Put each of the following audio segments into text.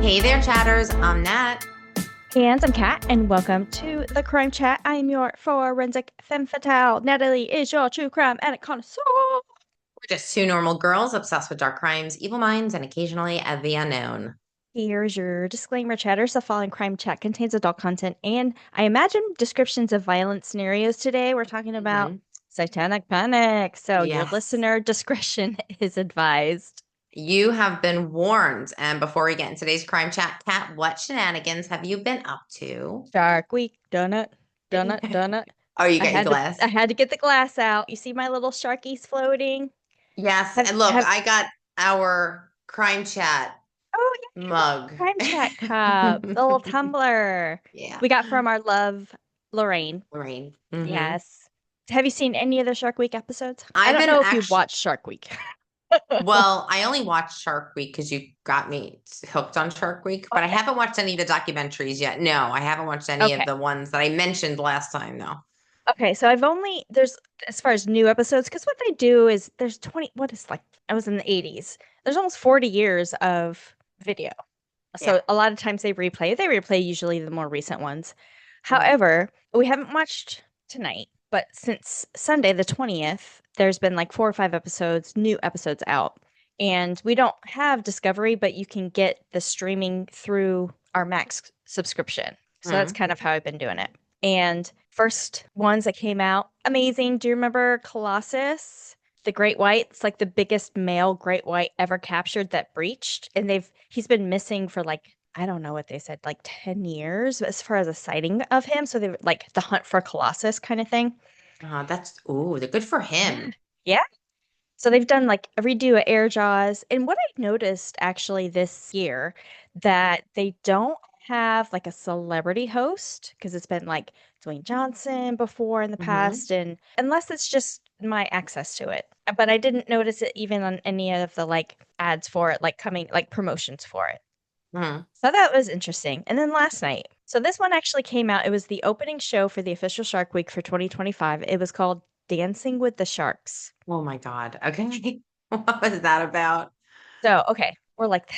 Hey there, chatters. I'm Nat. And I'm Kat, and welcome to the Crime Chat. I am your forensic femme fatale. Natalie is your true crime addict connoisseur. We're just two normal girls obsessed with dark crimes, evil minds, and occasionally the unknown. Here's your disclaimer, chatters. The following Crime Chat contains adult content and, I imagine, descriptions of violent scenarios today. We're talking about Hmm. satanic panic, so your Yes, listener discretion is advised. you have been warned. And before we get into today's crime chat, Kat, what shenanigans have you been up to? Shark Week, done it, done it, done it. Oh, you I got your had to, I glass. had to get the glass out. You see my little sharkies floating? Yes, Have and look, have I got our crime chat Oh, yeah, your little mug. crime chat cup, the little tumbler Yeah, we got from our love, Lorraine. Lorraine. Yes. Have you seen any of the Shark Week episodes? I I've don't been know if you actually. watched Shark Week. Well, I only watched Shark Week because you got me hooked on Shark Week, but I Okay. haven't watched any of the documentaries yet. No, I haven't watched any of Okay. the ones that I mentioned last time, though. Okay. So there's, as far as new episodes, because what they do is there's 20, what is like, I was in the 80s. There's almost 40 years of video. Yeah. So a lot of times they replay usually the more recent ones. Mhm. However, we haven't watched tonight, but since Sunday the 20th, there's been like 4 or 5 episodes, new episodes out. And we don't have Discovery, but you can get the streaming through our Max subscription. So that's Mhm. kind of how I've been doing it. And first ones that came out, amazing. Do you remember Colossus? The great white, it's like the biggest male great white ever captured that breached. And he's been missing for like, I don't know what they said, like 10 years as far as a sighting of him. So they were like the hunt for Colossus kind of thing. They're good for Yeah. him. Yeah. So they've done like a redo of Air Jaws. And what I noticed actually this year that they don't have like a celebrity host because it's been like Dwayne Johnson before in the Hmm. past, and unless it's just my access to it. But I didn't notice it even on any of the like ads for it, like coming like promotions for it. Hmm. So that was interesting. And then last night. So this one actually came out. It was the opening show for the official Shark Week for 2025. It was called Dancing with the Sharks. Oh my God. Okay. What was that about? So, okay, we're like,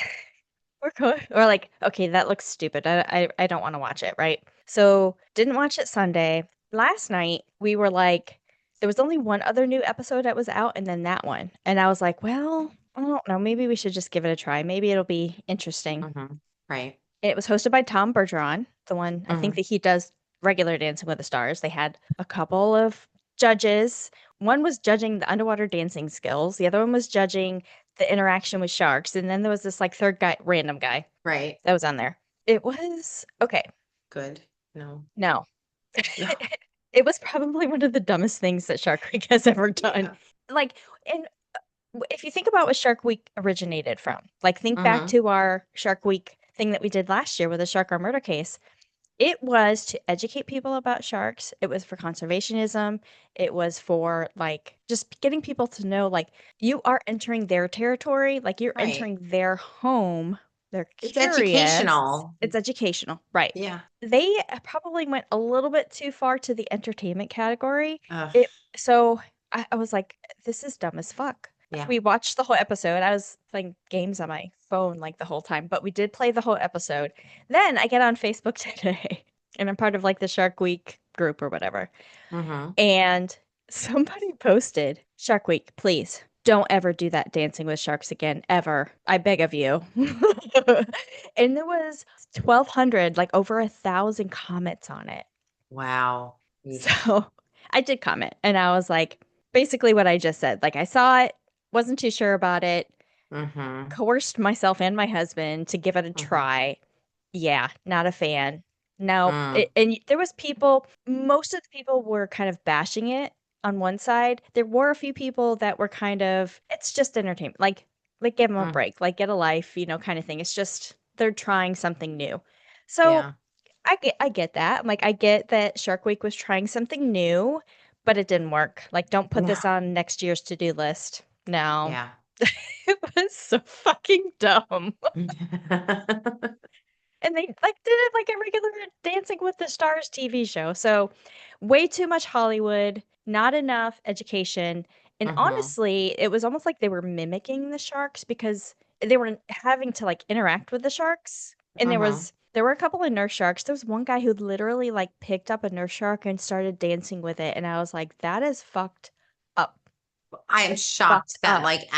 we're like, okay, that looks stupid. I don't want to watch it, right? So, didn't watch it Sunday. Last night, we were like, there was only one other new episode that was out, and then that one. And I was like, well, I don't know, maybe we should just give it a try. Maybe it'll be interesting. Hmm. Right. It was hosted by Tom Bergeron, the one I think Hmm. that he does regular Dancing with the Stars. They had a couple of judges. One was judging the underwater dancing skills. The other one was judging the interaction with sharks. And then there was this like third guy, random guy Right. that was on there. It was okay. Good. No. No, No. it was probably one of the dumbest things that Shark Week has ever done. Yeah. Like, and if you think about what Shark Week originated from, like think back Hmm. to our Shark Week thing that we did last year with the shark or murder case. It was to educate people about sharks. It was for conservationism. It was for like just getting people to know like you are entering their territory, like you're Right. entering their home. They're It's curious. educational. It's educational, right? Yeah. They probably went a little bit too far to the entertainment category. Ugh. It so I was like, this is dumb as fuck. Yeah. We watched the whole episode. I was playing games on my phone like the whole time, but we did play the whole episode. Then I get on Facebook today, and I'm part of like the Shark Week group or whatever. Hmm. And somebody posted, Shark Week, please don't ever do that dancing with sharks again, ever. I beg of you. And there was 1,200, like over 1,000 comments on it. Wow. So I did comment and I was like, basically what I just said. Like I saw it, wasn't too sure about it, Mm-hmm. coerced myself and my husband to give it a Mm-hmm. try. Yeah, not a fan. No, Mm. and there was people, most of the people were kind of bashing it on one side. There were a few people that were kind of, it's just entertainment. Like give them a Mm. break, like get a life, kind of thing. It's just they're trying something new. So Yeah. I get that. Like I get that Shark Week was trying something new, but it didn't work. Like don't put No. this on next year's to-do list. No. Yeah. It was so fucking dumb. And they like did it like a regular Dancing with the Stars TV show. So way too much Hollywood, not enough education. And Hmm. honestly, it was almost like they were mimicking the sharks because they were having to like interact with the sharks. And Mm-hmm. there were a couple of nurse sharks. There was one guy who literally like picked up a nurse shark and started dancing with it, and I was like, that is fucked up. I am That's fucked shocked that up. like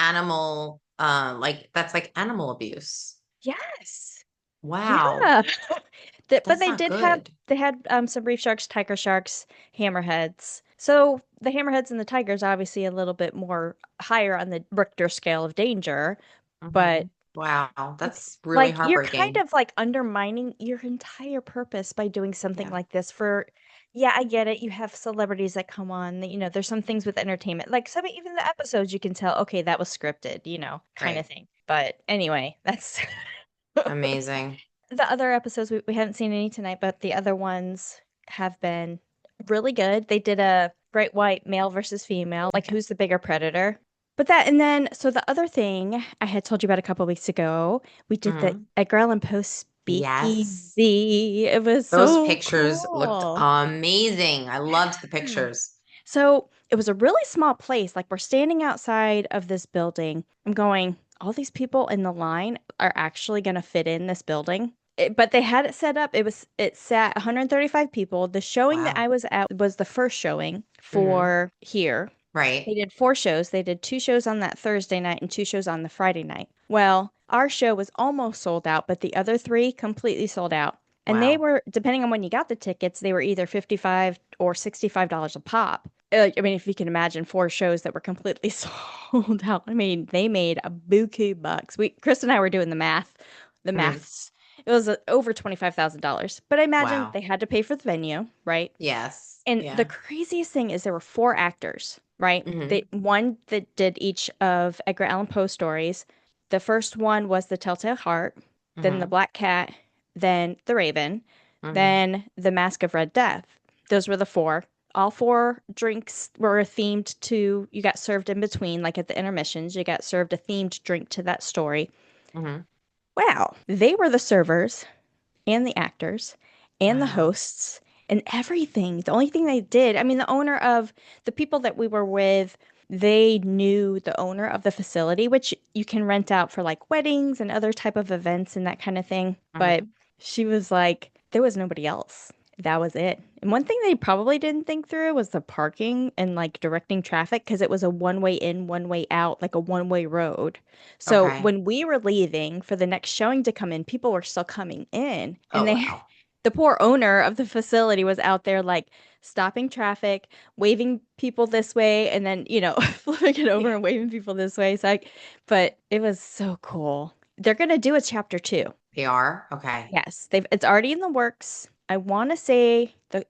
like that's like animal abuse. Yes. Wow. Yeah. But That's not good. they had some reef sharks, tiger sharks, hammerheads. So the hammerheads and the tigers obviously a little bit more higher on the Richter scale of danger, Hmm. but Wow. it's That's really like you're kind heartbreaking. of like undermining your entire purpose by doing something Yeah. like this for, yeah, I get it. You have celebrities that come on, there's some things with entertainment. Like some even the episodes you can tell, okay, that was scripted, kind of Right. thing. But anyway, that's Amazing. the other episodes we haven't seen any tonight, but the other ones have been really good. They did a great white male versus female, like who's the bigger predator. But that, and then, so the other thing I had told you about a couple weeks ago, we did the Hmm. Edgar Allan Poe Yes. speakeasy. It was Those so pictures looked cool. amazing. I loved the Yeah. pictures. So it was a really small place. Like we're standing outside of this building. I'm going, all these people in the line are actually going to fit in this building. But they had it set up. It sat 135 people. The showing that Wow. I was at was the first showing Hmm. for here. They Right. did four shows. They did two shows on that Thursday night and two shows on the Friday night. Well, our show was almost sold out, but the other three completely sold out. And they Wow. were, depending on when you got the tickets, they were either 55 or $65 a pop. I mean, if you can imagine four shows that were completely sold out. I mean, they made a buku bucks. Chris and I were doing the Hmm. maths. It was over $25,000. But I imagine Wow. they had to pay for the venue, right? Yes. And the Yeah. craziest thing is there were four actors, right? Hmm. One that did each of Edgar Allan Poe stories. The first one was The Telltale Heart, then The Hmm. Black Cat, then The Raven, Hmm. then The Mask of Red Death. Those were the four. All four drinks were themed to, you got served in between, like at the intermissions, you got served a themed drink to that story. Hmm. Wow. They were the servers and the actors and the Wow. hosts and everything. The only thing they did, I mean, the people that we were with, they knew the owner of the facility, which you can rent out for like weddings and other type of events and that kind of thing. But Hmm. she was like, there was nobody else. That was it. And one thing they probably didn't think through was the parking and like directing traffic because it was a one way in, one way out, like a one-way road. So Okay. when we were leaving for the next showing to come in, people were still coming in, and Oh, they, wow. the poor owner of the facility was out there like stopping traffic, waving people this way, and then, flipping it over Yeah. and waving people this way. But it was so cool. They're gonna do a chapter two. They are? Okay. Yes, it's already in the works. I want to say the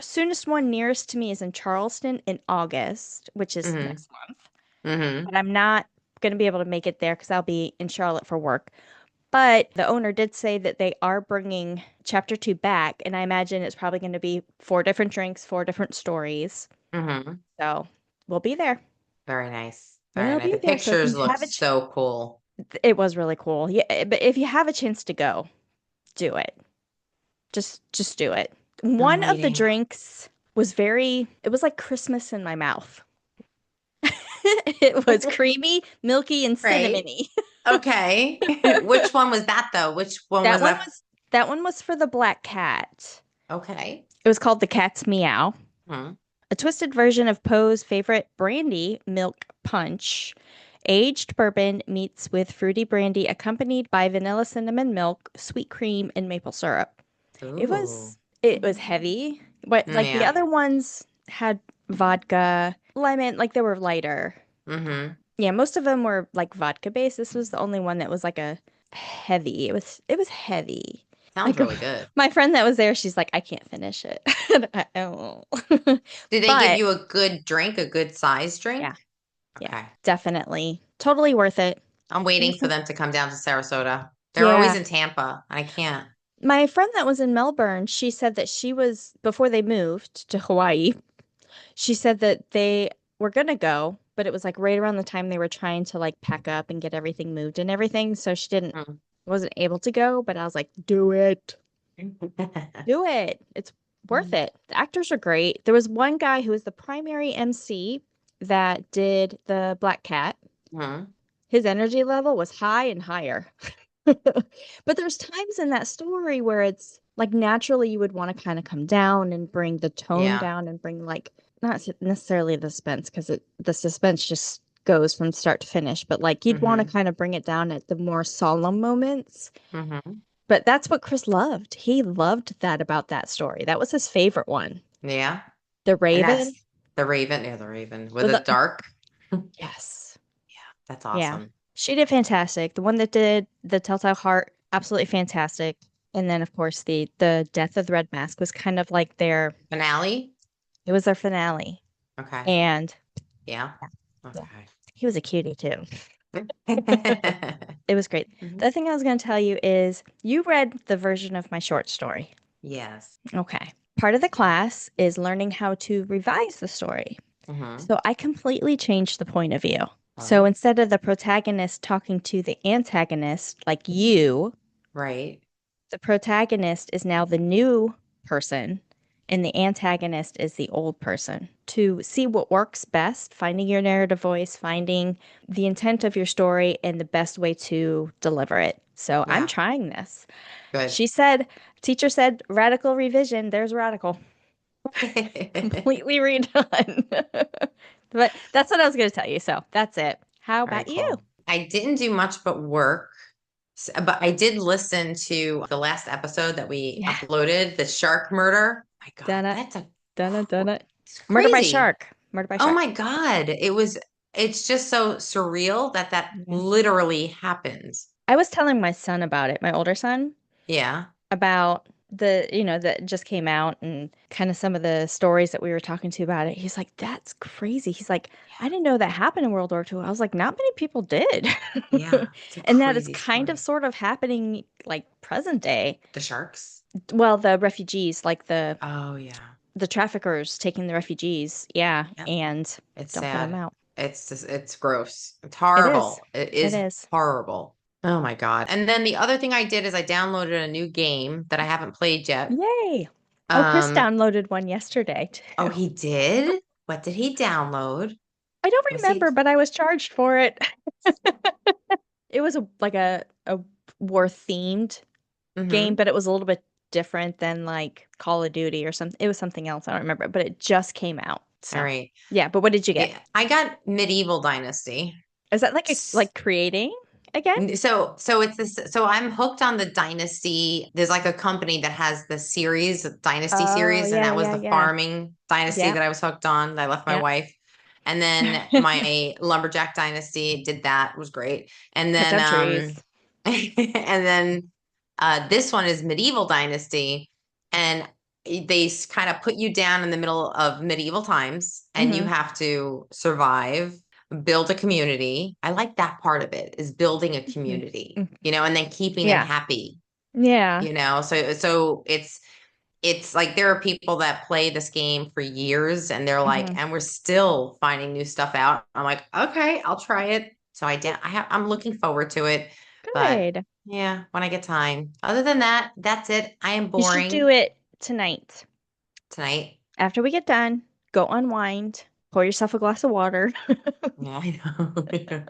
soonest one nearest to me is in Charleston in August, which is Hmm. next month. Hmm. But I'm not going to be able to make it there because I'll be in Charlotte for work. But the owner did say that they are bringing chapter two back, and I imagine it's probably going to be four different drinks, four different stories. Hmm. So we'll be there. Very nice. Very We'll nice. be The there. So if pictures you look have so cool. it was really cool. Yeah, but if you have a chance to go, do it. Just do it. I'm One of the waiting. drinks it was like Christmas in my mouth. It was creamy, milky, and Right. cinnamony. Okay. Which one was that though? Which one That was one that? was that one was for the black cat. Okay. It was called the Cat's Meow, Hmm. a twisted version of Poe's favorite brandy milk punch. Aged bourbon meets with fruity brandy accompanied by vanilla cinnamon milk, sweet cream, and maple syrup. It Ooh. was it was heavy, but like the Yeah. other ones had vodka, lemon, like they were lighter. Hmm. Yeah, most of them were like vodka based. This was the only one that was like a heavy. It was heavy. Sounds Like really good. my friend that was there, she's like, I can't finish it. Oh. Did they give But you a good drink, a good size yeah, drink? yeah, Okay. definitely. Totally worth it. I'm It waiting was for them to come down to Sarasota. They're always yeah. in Tampa. I can't. My friend that was in Melbourne, she said that she was before they moved to Hawaii, she said that they were gonna go, but it was like right around the time they were trying to like pack up and get everything moved and everything. So she didn't Mm. wasn't able to go, but I was like, do it. Do it. It's worth it. The actors are great. There was one guy who was the primary MC that did the Black Cat. Mhm. His energy level was high and higher. But there's times in that story where it's like naturally you would want to kind of come down and bring the tone Yeah. down and bring like not necessarily the suspense because the suspense just goes from start to finish, but like you'd want to Mm-hmm. kind of bring it down at the more solemn moments. Mm-hmm. But that's what Chris loved. He loved that about that story. That was his favorite one. Yeah. The And Raven. that's the Raven. Yeah, the Raven with With a the, dark. yes. That's Yeah. awesome. She did fantastic. The one that did the Telltale Heart, absolutely fantastic. And then of course the Death of the Red Mask was kind of like their Finale. it was their finale. Okay. And Yeah. yeah, Okay. he was a cutie too. Mhm. It was great. The other thing I was going to tell you is you read the version of my short story. Yes. Okay. Part of the class is learning how to revise the story. Mm-hmm. So I completely changed the point of view. So Oh, instead of the protagonist talking to the antagonist, like you, right. the protagonist is now the new person and the antagonist is the old person. To see what works best, finding your narrative voice, finding the intent of your story and the best way to deliver it. So I'm Yeah. trying this. Good. She said, teacher said, radical revision. There's radical. Completely redone. But that's what I was going to tell you. So that's it. How Very about you? cool. I didn't do much but work, but I did listen to the last episode that we Yeah. uploaded, the shark murder. My God, Done it. that's Done it. Done it. it's Murder by crazy. shark. Murder by Oh shark. my God. It's just so surreal that that Yeah. literally happens. I was telling my son about it, my older son, Yeah. about that just came out and kind of some of the stories that we were talking to about it. He's like, that's crazy. He's like, I didn't know that happened in World War II. I was like, not many people did. Yeah. It's a And that is crazy kind of story. sort of happening like present day. The sharks. Well, the refugees, like the Oh yeah. the traffickers taking the refugees, yeah, Yep. and It's dumping them sad. out. It's just, it's gross. It's It is. horrible. It It is is. horrible. Oh my God. And then the other thing I did is I downloaded a new game that I haven't played yet. Yay. Oh, Chris Um, downloaded one yesterday oh, too. he did? What did he download? I don't Was he? remember, but I was charged for it. It was a war themed game, Mm-hmm. but it was a little bit different than like Call of Duty or something. It was something else. I don't remember, but it just came out. All So, right. yeah, but what did you get? Yeah, I got Medieval Dynasty. Is that like S- like creating again? So it's this. So I'm hooked on the Dynasty. There's like a company that has the series, the Dynasty Oh, series, and yeah, that was yeah, the yeah. farming dynasty that Yep, I was hooked on. That I left my yep. wife, and then my lumberjack dynasty did that. It was great, and Cut then down trees. and then this one is Medieval Dynasty, and they kind of put you down in the middle of medieval times, and you Hmm. have to survive, build a community. I like that part of it is building a community, Hmm. and then keeping them Yeah, happy, yeah. So it's like there are people that play this game for years and they're like, Hmm. and we're still finding new stuff out. I'm like, okay, I'll try it. So I'm looking forward to it. But Good. yeah, when I get time. Other than that, that's it. I am You should do boring it tonight. tonight. After we get done, go unwind, pour yourself a glass of water, Yeah, I know.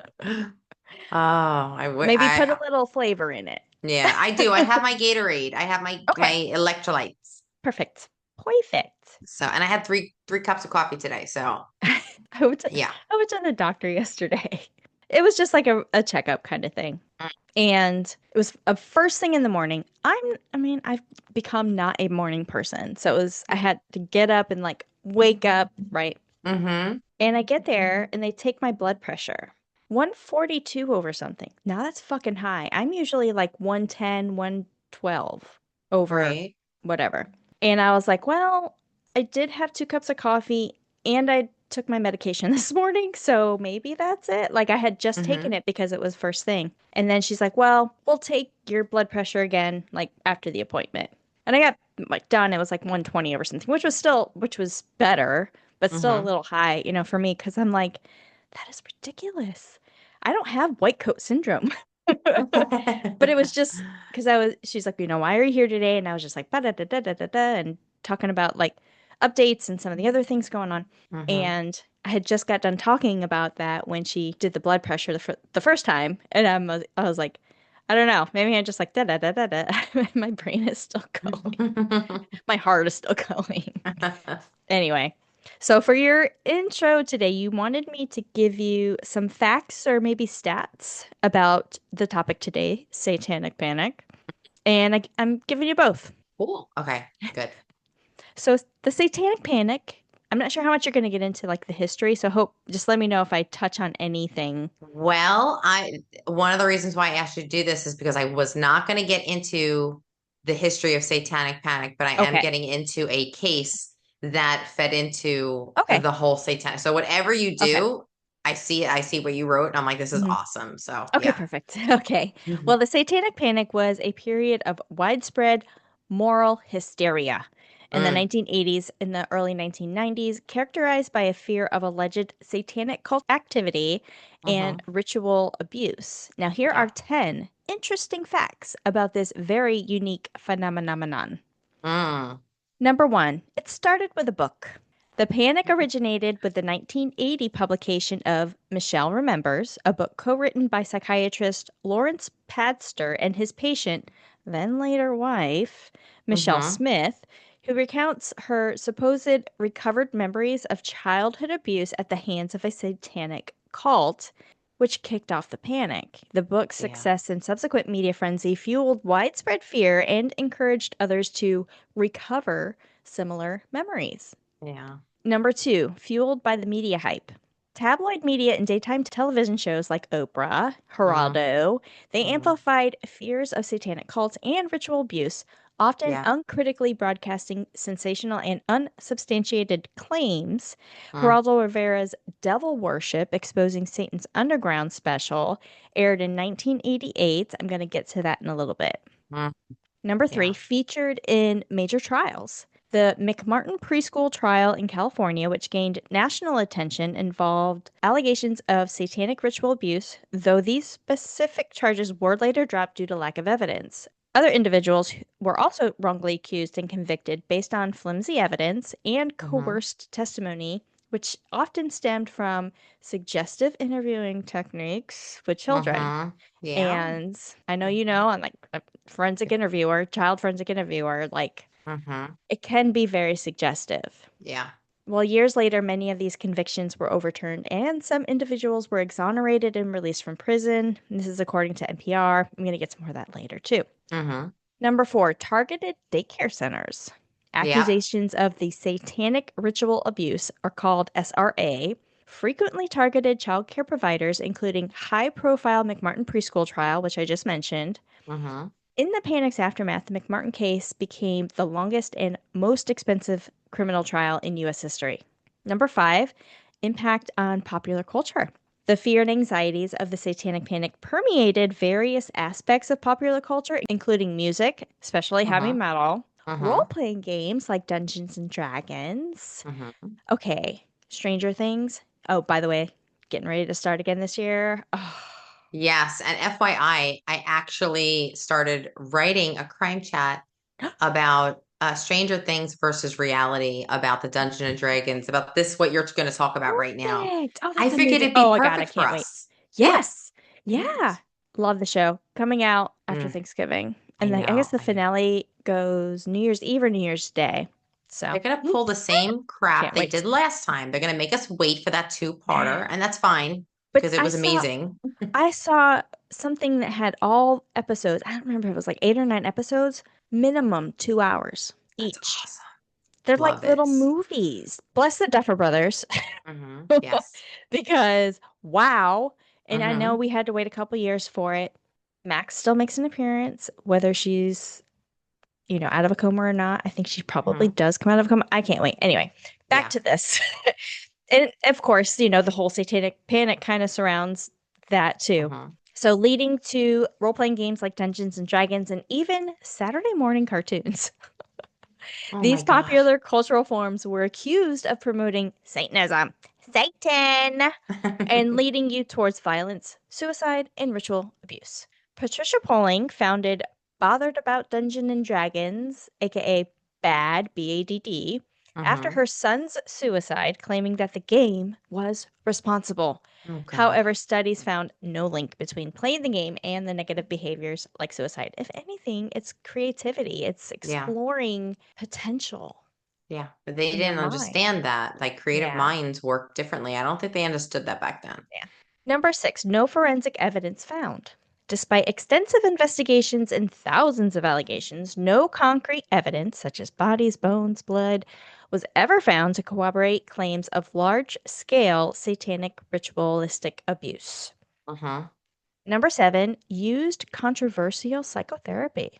Oh, maybe put a little flavor in it. yeah, I do. I have my Gatorade. I have my Okay, electrolytes. perfect. Perfect. So, and I had three cups of coffee today. So, I went to, yeah. I went to the doctor yesterday. It was just like a checkup kind of thing. And it was a first thing in the morning. I've become not a morning person. So I had to get up and like wake up, right? Mm-hmm. And I get there and they take my blood pressure. 142 over something. Now that's fucking high. I'm usually like 110, 112 over Right. whatever. And I was like, well, I did have 2 cups of coffee and I took my medication this morning, so maybe that's it. Like I had just taken Mm-hmm. it because it was first thing. And then she's like, well, we'll take your blood pressure again like after the appointment. And I got like done, it was like 120 over something, which was better, but still a Mm-hmm. little high, for me, because I'm like, that is ridiculous. I don't have white coat syndrome. But it was just because she's like, why are you here today? And I was just like, da da da da da da, and talking about like updates and some of the other things going on. Mm-hmm. And I had just got done talking about that when she did the blood pressure the first time. And I was like, I don't know. Maybe I'm just like da da da da da. My brain is still going. My heart is still going. Anyway, so for your intro today, you wanted me to give you some facts or maybe stats about the topic today, Satanic Panic. And I'm giving you both. Cool. Okay, good. So the Satanic Panic, I'm not sure how much you're going to get into like the history, so hope just let me know if I touch on anything. Well, I one of the reasons why I asked you to do this is because I was not going to get into the history of satanic panic, but I am Okay. getting into a case that fed into Okay. the whole satanic. So whatever you Okay. do, I see what you wrote, and I'm like, this is Mhm. awesome. So Okay, yeah. perfect. Okay. Well, Mhm. the Satanic Panic was a period of widespread moral hysteria in the Mm, 1980s and the early 1990s, characterized by a fear of alleged satanic cult activity and mhm. ritual abuse. Now, here are Yeah. 10 interesting facts about this very unique phenomenon. Mm, Number one, it started with a book. The panic originated with the 1980 publication of Michelle Remembers, a book co written by psychiatrist Lawrence Padster and his patient, then later wife, Michelle mhm. Smith, who recounts her supposed recovered memories of childhood abuse at the hands of a satanic cult, which kicked off the panic. The book's Yeah. success and subsequent media frenzy fueled widespread fear and encouraged others to recover similar memories. Yeah. Number two, fueled by the media hype. Tabloid media and daytime television shows like Oprah, Mm, Geraldo, they mhm. amplified fears of satanic cults and ritual abuse, often Yeah. uncritically broadcasting sensational and unsubstantiated claims. Mm, Geraldo Rivera's Devil Worship, Exposing Satan's Underground special, aired in 1988. I'm going to get to that in a little bit. mm. Number three, Yeah. featured in major trials. The McMartin preschool trial in California, which gained national attention, involved allegations of satanic ritual abuse, though these specific charges were later dropped due to lack of evidence. Other individuals were also wrongly accused and convicted based on flimsy evidence and Mhm. coerced testimony, which often stemmed from suggestive interviewing techniques with children. Mhm. Yeah. And I know you know, I'm like a forensic interviewer, child forensic interviewer, like Mhm. it can be very suggestive. Yeah. Well, years later, many of these convictions were overturned and some individuals were exonerated and released from prison. This is according to NPR. I'm going to get some more of that later, too. Mhm. Number four, targeted daycare centers. Yep. Accusations of the satanic ritual abuse are called SRA. Frequently targeted child care providers, including high profile McMartin preschool trial, which I just mentioned. Mhm. In the panic's aftermath, the McMartin case became the longest and most expensive criminal trial in U.S. history. Number five, impact on popular culture. The fear and anxieties of the satanic panic permeated various aspects of popular culture, including music, especially heavy Mhm. metal, role Mhm. playing games like Dungeons and Dragons. Mhm. Okay, Stranger Things. Oh, by the way, getting ready to start again this year. Oh, Yes, and FYI, I actually started writing a crime chat about Stranger Things versus reality, about the Dungeon and Dragons, about this, what you're going to talk about right now. perfect. Oh, I that's figured amazing. it'd be Oh my God, I perfect for can't wait. us. Yeah. Yes. Yeah. Yes. Love the show. Coming out after Mm, Thanksgiving. I And I guess know. the I know. finale goes New Year's Eve or New Year's Day. So, They're going to pull the same crap can't they wait. did last time. They're going to make us wait for that two-parter, Yeah. and that's fine But because it was amazing. I saw something that had all episodes. I don't remember if it was like 8 or 9 episodes, minimum 2 hours That's each. awesome. They're like Love little it. movies. Bless the Duffer Brothers. Yes. Because wow. And I know Hmm. we had to wait a couple years for it. Max still makes an appearance, whether she's, out of a coma or not. I think she probably Hmm. does come out of a coma. I can't wait. Anyway, back Yeah. to this. And of course, the whole satanic panic kind of surrounds that too. Hmm. So leading to role-playing games like Dungeons and Dragons and even Saturday morning cartoons. Oh my These God. popular cultural forms were accused of promoting Satanism, Satan, and leading you towards violence, suicide, and ritual abuse. Patricia Poling founded Bothered About Dungeons and Dragons, aka BAD, BADD, after Mm-hmm. her son's suicide, claiming that the game was responsible. Oh God. However, studies found no link between playing the game and the negative behaviors like suicide. If anything, it's creativity, it's Yeah. exploring potential Yeah. But they in your didn't mind. understand that. Like creative Yeah. minds work differently. I don't think they understood that back then. Yeah. Number six, no forensic evidence found. Despite extensive investigations and thousands of allegations, no concrete evidence, such as bodies, bones, blood, was ever found to corroborate claims of large scale satanic ritualistic abuse. Uh-huh. Number seven, used controversial psychotherapy.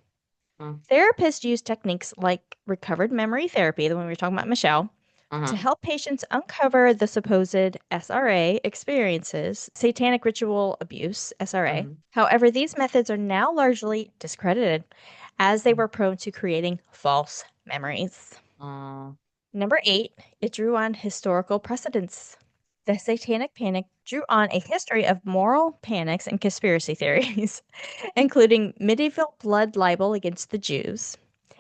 Uh-huh. Therapists use techniques like recovered memory therapy, the one we were talking about, Michelle, to Uh-huh. help patients uncover the supposed SRA experiences, satanic ritual abuse, SRA. Uh-huh. However, these methods are now largely discredited as they were prone to creating false memories. Uh, Number eight, it drew on historical precedents. The Satanic Panic drew on a history of moral panics and conspiracy theories, including medieval blood libel against the Jews.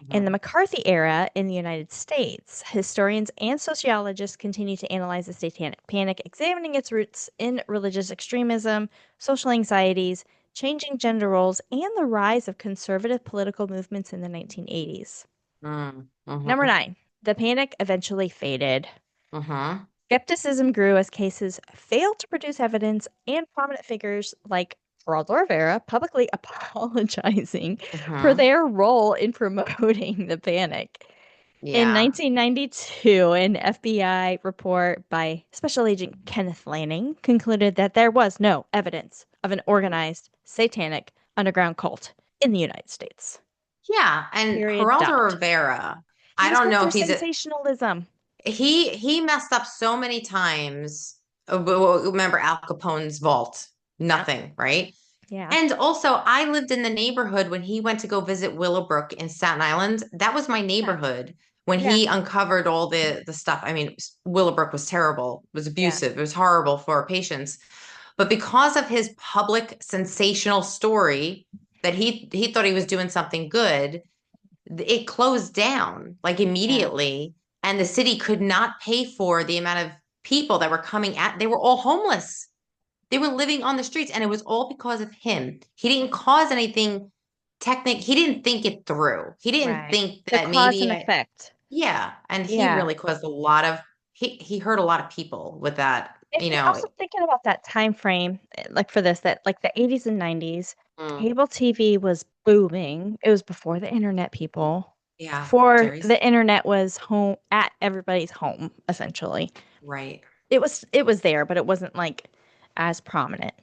In the uh-huh. McCarthy era in the United States, historians and sociologists continue to analyze the Satanic Panic, examining its roots in religious extremism, social anxieties, changing gender roles, and the rise of conservative political movements in the 1980s. Number Uh-huh. nine, the panic eventually faded. Uh-huh. Skepticism grew as cases failed to produce evidence, and prominent figures like Geraldo Rivera publicly apologizing for Uh-huh. their role in promoting the panic. In Yeah. 1992, an FBI report by Special Agent Kenneth Lanning concluded that there was no evidence of an organized satanic underground cult in the United States. Yeah. And Period. Geraldo Dot. Rivera, He I was don't known know for if he's a sensationalism. he messed up so many times. Remember Al Capone's vault? Yeah. Nothing, right? Yeah. And also, I lived in the neighborhood when he went to go visit Willowbrook in Staten Island. That was my Yeah. neighborhood when Yeah. he uncovered all the stuff. I mean, Willowbrook was terrible. It was Yeah. abusive. It was horrible for patients. But because of his public sensational story that he thought he was doing something good, it closed down like Yeah. immediately, and the city could not pay for the amount of people that were coming at. They were all homeless. They were living on the streets, and it was all because of him. He didn't cause anything he didn't think it through. He didn't Right. think The that cause and maybe effect. yeah, and he Yeah. really caused a lot of he hurt a lot of people with that, And you and know. also thinking about that time frame, like for this, that like the 80s and 90s, Mm, cable TV was booming. It was before the internet, people. yeah, Before Jerry's the internet was home at everybody's home, essentially. right. It was there, but it wasn't like as prominent.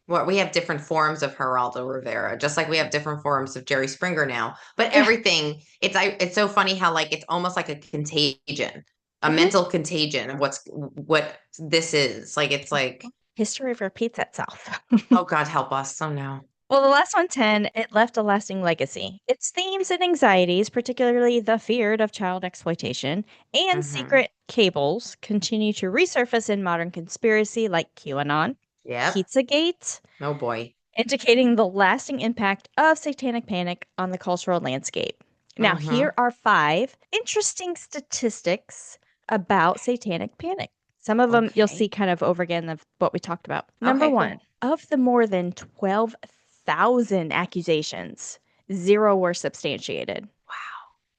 Well, we have different forms of Geraldo Rivera, just like we have different forms of Jerry Springer now. But everything, it's so funny how like it's almost like a contagion, a Mhm. mental contagion of what this is. Like it's like, History repeats itself. oh God, help us. Oh no. Well, the last one, 10, it left a lasting legacy. Its themes and anxieties, particularly the fear of child exploitation and Hmm. secret cables, continue to resurface in modern conspiracy like QAnon, Yep. Pizzagate, Oh boy. indicating the lasting impact of satanic panic on the cultural landscape. Now, Hmm. here are five interesting statistics about satanic panic. Some of them you'll see Okay. kind of over again of what we talked about. Number Okay, one, cool. of the more than 12,000 accusations, zero were substantiated. Wow.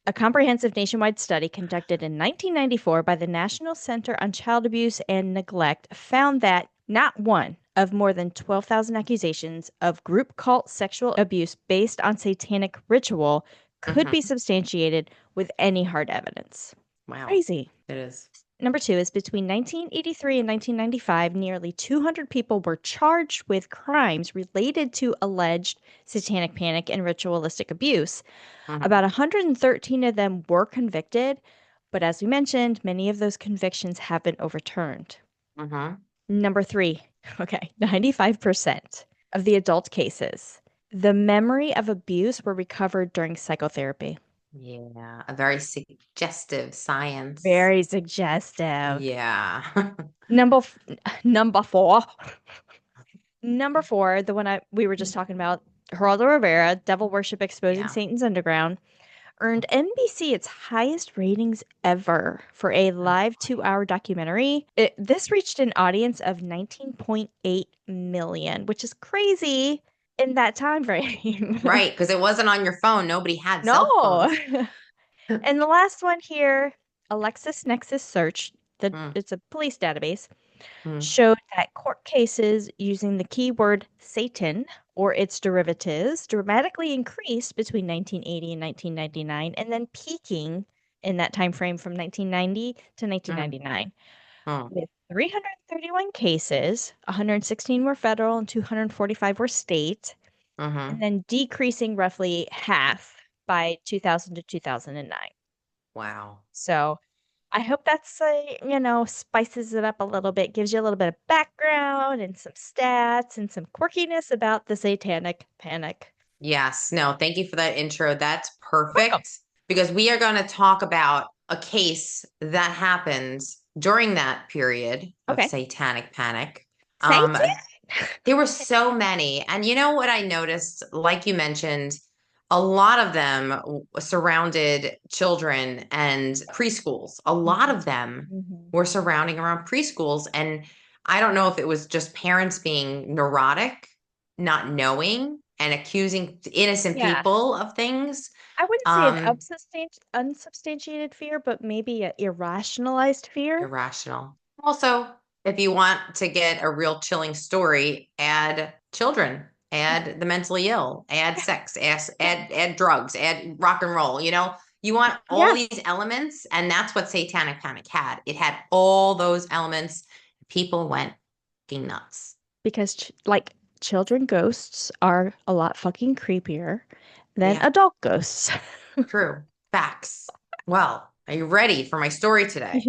A comprehensive nationwide study conducted in 1994 by the National Center on Child Abuse and Neglect found that not one of more than 12,000 accusations of group cult sexual abuse based on satanic ritual could be Hmm. substantiated with any hard evidence. Wow. Crazy. It is. Number two is between 1983 and 1995, nearly 200 people were charged with crimes related to alleged satanic panic and ritualistic abuse. Hmm. About 113 of them were convicted, but as we mentioned, many of those convictions have been overturned. Hmm. Number three, okay, 95% of the adult cases, the memory of abuse were recovered during psychotherapy. Yeah. A very suggestive science. Very suggestive. Yeah. Number f- number four. Number four, the one we were just talking about, Geraldo Rivera, devil worship exposing Yeah. Satan's underground. earned NBC its highest ratings ever for a Oh live boy. 2 hour documentary. This reached an audience of 19.8 million, which is crazy in that time frame. Right, because it wasn't on your phone. Nobody had cell No. phones. And the last one here, LexisNexis Search, Mm, it's a police database, mm, showed that court cases using the keyword Satan or its derivatives dramatically increased between 1980 and 1999, and then peaking in that time frame from 1990 to mm, 1999. mm, With 331 cases, 116 were federal and 245 were state, and mm-hmm. then decreasing roughly half by 2000 to 2009. Wow. So I hope that's spices it up a little bit, gives you a little bit of background and some stats and some quirkiness about the Satanic Panic. Yes. No, thank you for that intro. That's Welcome. perfect because we are going to talk about a case that happens during that period of Okay. satanic panic. Um, Satan? there were so many. And you know what I noticed, like you mentioned, a lot of them surrounded children and preschools. A lot of them Mm-hmm. were surrounding around preschools. And I don't know if it was just parents being neurotic, not knowing, and accusing innocent Yeah. people of things. I wouldn't say an Um, unsubstantiated fear, but maybe an irrationalized fear. Irrational. Also, if you want to get a real chilling story, add children, add the mentally ill, add sex, add drugs, add rock and roll. You want all Yeah, these elements, and that's what Satanic Panic had. It had all those elements. People went fucking nuts. because children ghosts are a lot fucking creepier than Yeah, adult ghosts. true. Facts. Well, are you ready for my story today?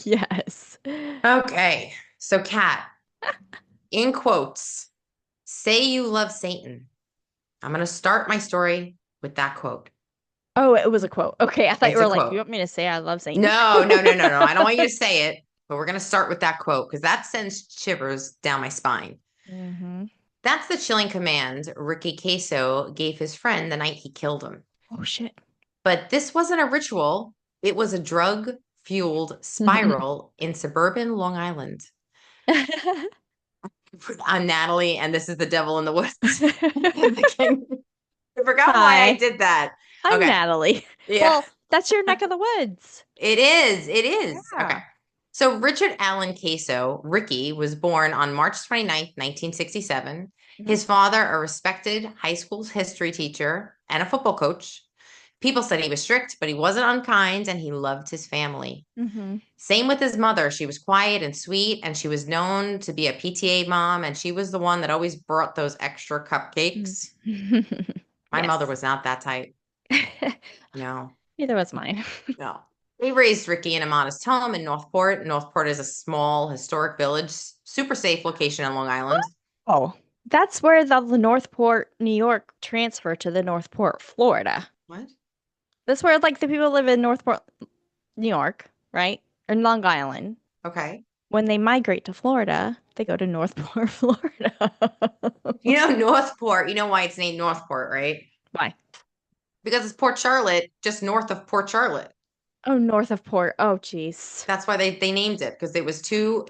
Yes. Okay. So, Kat, in quotes, say you love Satan. I'm going to start my story with that quote. Oh, it was a quote. Okay, I thought you It's a were like, you quote. want me to say I love Satan? No, no, no, no, no. I don't want you to say it, but we're going to start with that quote because that sends shivers down my spine. Mm-hmm. That's the chilling command Ricky Queso gave his friend the night he killed him. Oh shit. But this wasn't a ritual, it was a drug fueled spiral in suburban Long Island. I'm Natalie, and this is the devil in the woods. I forgot why I Hi, did that. I'm Okay. Natalie. Yeah. Well, that's your neck of the woods. It is. It is. Okay. Yeah. So Richard Allen Queso, Ricky, was born on March 29th, 1967. Mhm. His father, a respected high school history teacher and a football coach. People said he was strict, but he wasn't unkind and he loved his family. Mm-hmm. Same with his mother. She was quiet and sweet, and she was known to be a PTA mom, and she was the one that always brought those extra cupcakes. My mother Yes. was not that type. No. Neither was mine. No. We raised Ricky in a modest home in Northport. Northport is a small historic village, super safe location in Long Island. Oh, that's where the Northport, New York transfer to the Northport, Florida. What? That's where like the people live in Northport, New York, right? Or Long Island. Okay. When they migrate to Florida, they go to Northport, Florida. Northport, you know why it's named Northport, right? Why? Because it's Port Charlotte, just north of Port Charlotte. Oh, north of Port. Oh, jeez. That's why they named it because it was too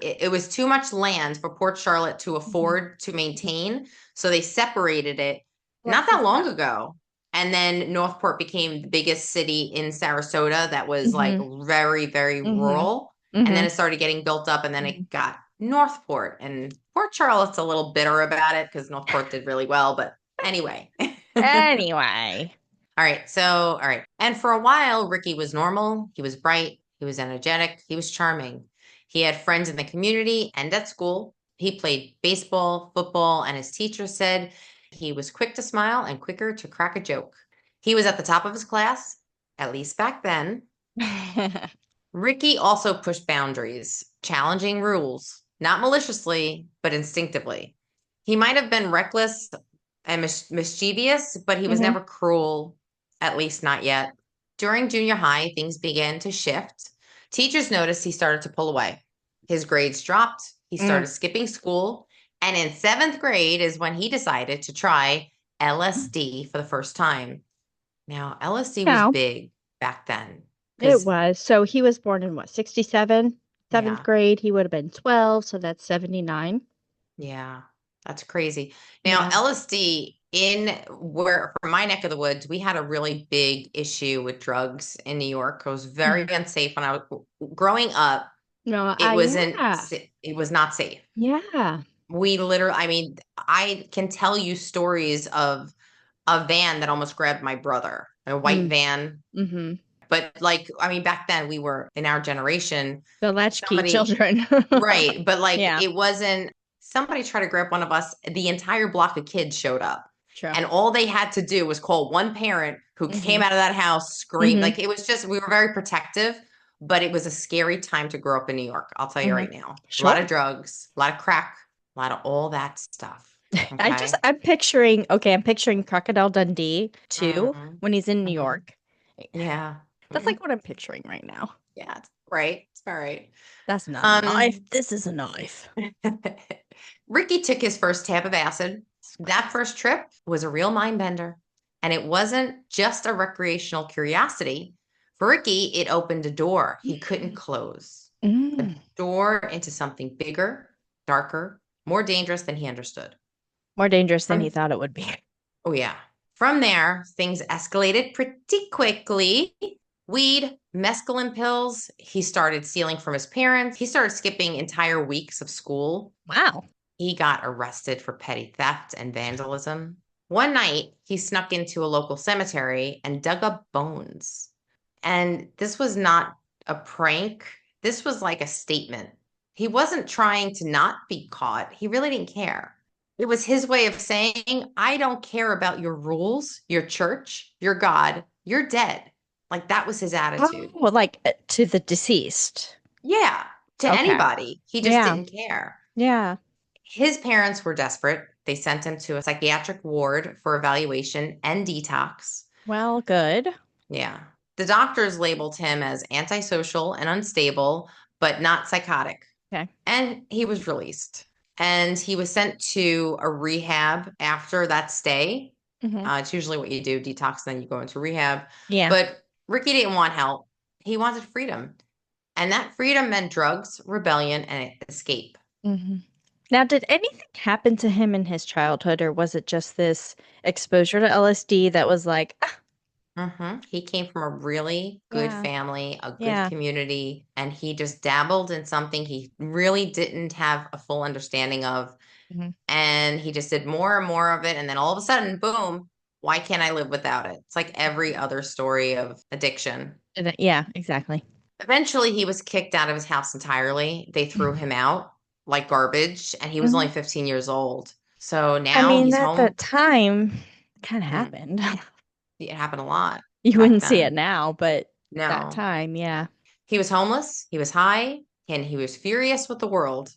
much land for Port Charlotte to Mhm. afford to maintain. So they separated it not Lucky that long them. ago. And then Northport became the biggest city in Sarasota that was like Mm-hmm. very, very Mm-hmm. rural. And then Mm-hmm. it started getting built up and then it got Northport. And Port Charlotte's a little bitter about it because Northport did really well. But anyway. Anyway. All right. And for a while, Ricky was normal. He was bright. He was energetic. He was charming. He had friends in the community and at school. He played baseball, football, and his teacher said he was quick to smile and quicker to crack a joke. He was at the top of his class, at least back then. Ricky also pushed boundaries, challenging rules, not maliciously, but instinctively. He might have been reckless and mischievous, but he was Hmm. never cruel, at least not yet. During junior high, things began to shift. Teachers noticed he started to pull away. His grades dropped. He Mm. started skipping school. And in seventh grade is when he decided to try LSD for the first time. Now, LSD was No, big back then it because, was. So he was born in what, 67? Seventh yeah, grade. He would have been 12, so that's 79. yeah, that's crazy. Now, Yeah. LSD in where from my neck of the woods, we had a really big issue with drugs in New York. It was very Mhm. unsafe when I was growing up. No, It wasn't, yeah. it was not safe. Yeah. We literally, I mean, I can tell you stories of a van that almost grabbed my brother, a white Mm. van. Mm-hmm. But like, I mean, back then we were in our generation, The latchkey somebody, children. right. But like, Yeah, it wasn't, somebody tried to grab one of us. The entire block of kids showed up. true. And all they had to do was call one parent who Mm-hmm. came out of that house, screamed. Mm-hmm. Like, it was just, we were very protective, but it was a scary time to grow up in New York. I'll tell you Mm-hmm. right now. A lot Sure. of drugs, a lot of crack, a lot of all that stuff. Okay. I'm picturing Crocodile Dundee too Hmm. when he's in New Hmm. York. Yeah. That's like what I'm picturing right now. Yeah. It's right. It's all right. That's not a Um, knife. This is a knife. Ricky took his first tab of acid. That first trip was a real mind bender. And it wasn't just a recreational curiosity. For Ricky, it opened a door he couldn't close, a Mm. door into something bigger, darker, more dangerous than he understood. More dangerous than he From, thought it would be. oh, yeah. From there, things escalated pretty quickly. Weed, mescaline pills. He started stealing from his parents. He started skipping entire weeks of school. Wow. He got arrested for petty theft and vandalism. One night, he snuck into a local cemetery and dug up bones. And this was not a prank. This was like a statement. He wasn't trying to not be caught. He really didn't care. It was his way of saying, I don't care about your rules, your church, your God. You're dead. Like that was his Oh, attitude. well, like to the deceased. Yeah, to Okay. anybody. He just Yeah. didn't care. Yeah. His parents were desperate. They sent him to a psychiatric ward for evaluation and detox. Well, good. Yeah. The doctors labeled him as antisocial and unstable, but not psychotic. Okay. And he was released. And he was sent to a rehab after that stay. Hmm. It's usually what you do, detox, then you go into rehab. Yeah. But Ricky didn't want help. He wanted freedom. And that freedom meant drugs, rebellion, and escape. Hmm. Now, did anything happen to him in his childhood, or was it just this exposure to LSD that was like, ah, He came from a really good yeah, family, a good yeah. community, and he just dabbled in something he really didn't have a full understanding of. Hmm. And he just did more and more of it. And then all of a sudden, boom, why can't I live without it? It's like every other story of addiction. Yeah, exactly. Eventually, he was kicked out of his house entirely. They threw him out like garbage, and he was only Mhm. 15 years old. So I now mean, he's at the home. time, kind of Mm, happened. it happened a lot You back wouldn't see it then. now, but that No. time, yeah. He was homeless, he was high, and he was furious with the world.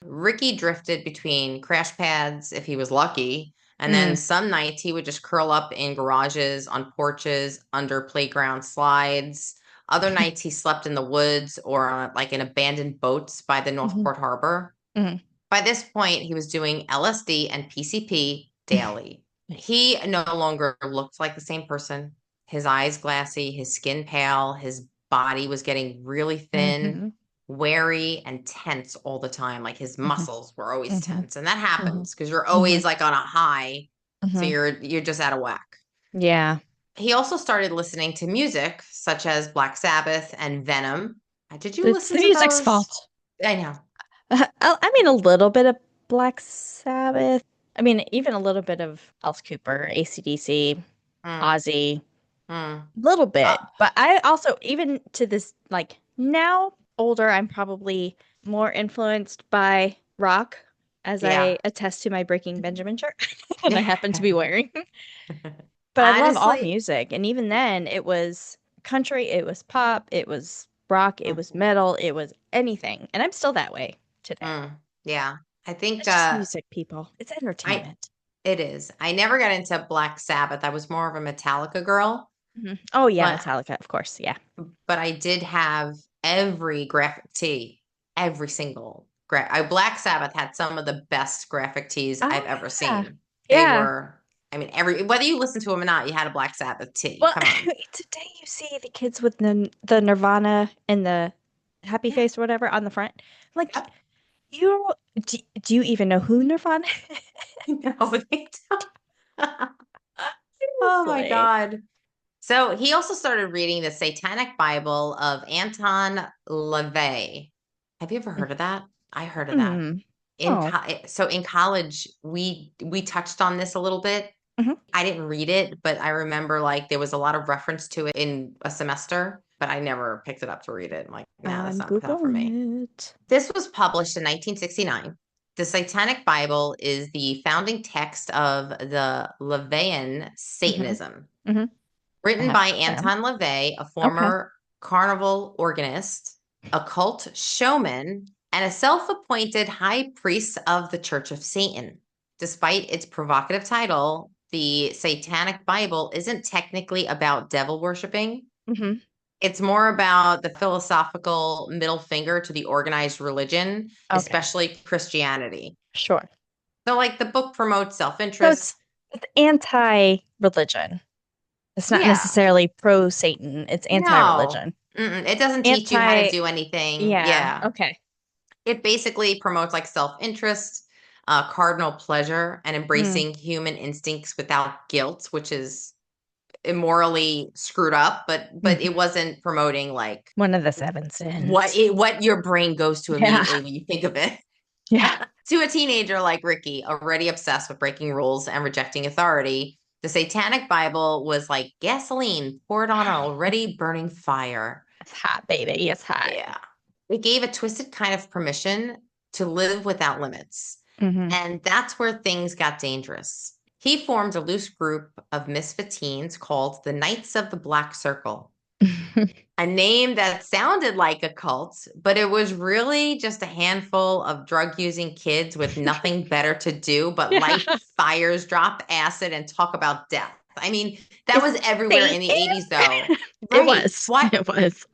Ricky drifted between crash pads if he was lucky, and then Mm. some nights he would just curl up in garages, on porches, under playground slides. Other nights he slept in the woods or on like in abandoned boats by the Hmm. Northport Harbor. Hmm. By this point, he was doing LSD and PCP daily. He no longer looked like the same person. His eyes glassy, his skin pale, his body was getting really thin, Hmm. wary, and tense all the time. Like his Hmm. muscles were always Hmm. tense. And that Hmm. happens because you're Hmm. always like on a high. So Hmm. you're just out of whack. Yeah. He also started listening to music such as Black Sabbath and Venom. Did you It's listen the to music's those? fault. I know. I mean, a little bit of Black Sabbath. I mean, even a little bit of Alice Cooper, AC/DC, Mm, Ozzy, mm. little Uh, bit. But I also, even to this, like now older, I'm probably more influenced by rock, as yeah. I attest to my Breaking Benjamin shirt that I happen to be wearing. But I love all Honestly, music. And even then, it was country, it was pop, it was rock, it was mhm, metal, it was anything. And I'm still that way today. yeah. I think It's just music, people. It's I entertainment. it is. I never got into Black Sabbath. I was more of a Metallica girl, Mhm. Oh, yeah, but Metallica, of course. Yeah. I did have every graphic tee, every single Black Sabbath had some of the best graphic tees Oh, I've ever yeah. seen. They Yeah. were I mean, whether you listen to him or not, you had a Black Sabbath tee. Well, Come on. today you see the kids with the Nirvana and the happy Yeah. face or whatever on the front. Like, Yep. you do you even know who Nirvana is? No, they don't. Oh my Seriously. God. So he also started reading the Satanic Bible of Anton LaVey. Have you ever heard of that? I heard of that. Mm. Oh. So in college, we touched on this a little bit. Hmm. I didn't read it, but I remember like there was a lot of reference to it in a semester, but I never picked it up to read it. I'm like, nah, that's I'm not for me. Googling it. This was published in 1969. The Satanic Bible is the founding text of the LaVeyan Hmm. Satanism, Hmm. I written have by heard them. Anton LaVey, a Okay. former carnival organist, a cult showman, and a self-appointed high priest of the Church of Satan. Despite its provocative title, the Satanic Bible isn't technically about devil worshiping. Hmm. It's more about the philosophical middle finger to the organized religion, Okay. especially Christianity. Sure. So, like, the book promotes self So interest. it's anti-religion. It's not Yeah. necessarily pro-Satan. It's No, anti-religion. it doesn't teach you how to Anti, do anything. yeah. Yeah. Okay. It basically promotes like self interest, cardinal pleasure, and Mm. embracing human instincts without guilt, which is immorally screwed up, but it Hmm. wasn't promoting like One of the seven sins. what your brain goes to Yeah. immediately when you think of it. Yeah. To a teenager like Ricky, already obsessed with breaking rules and rejecting authority, the Satanic Bible was like gasoline poured on an already burning fire. It's hot, baby. It's hot. Yeah. It gave a twisted kind of permission to live without limits. Hmm. And that's where things got dangerous. He formed a loose group of misfit teens called the Knights of the Black Circle, a name that sounded like a cult, but it was really just a handful of drug using kids with nothing better to do but Yeah. light fires, drop acid, and talk about death. I mean, that Is was everywhere in the Satan? 80s, though. It Right. was. What? It was.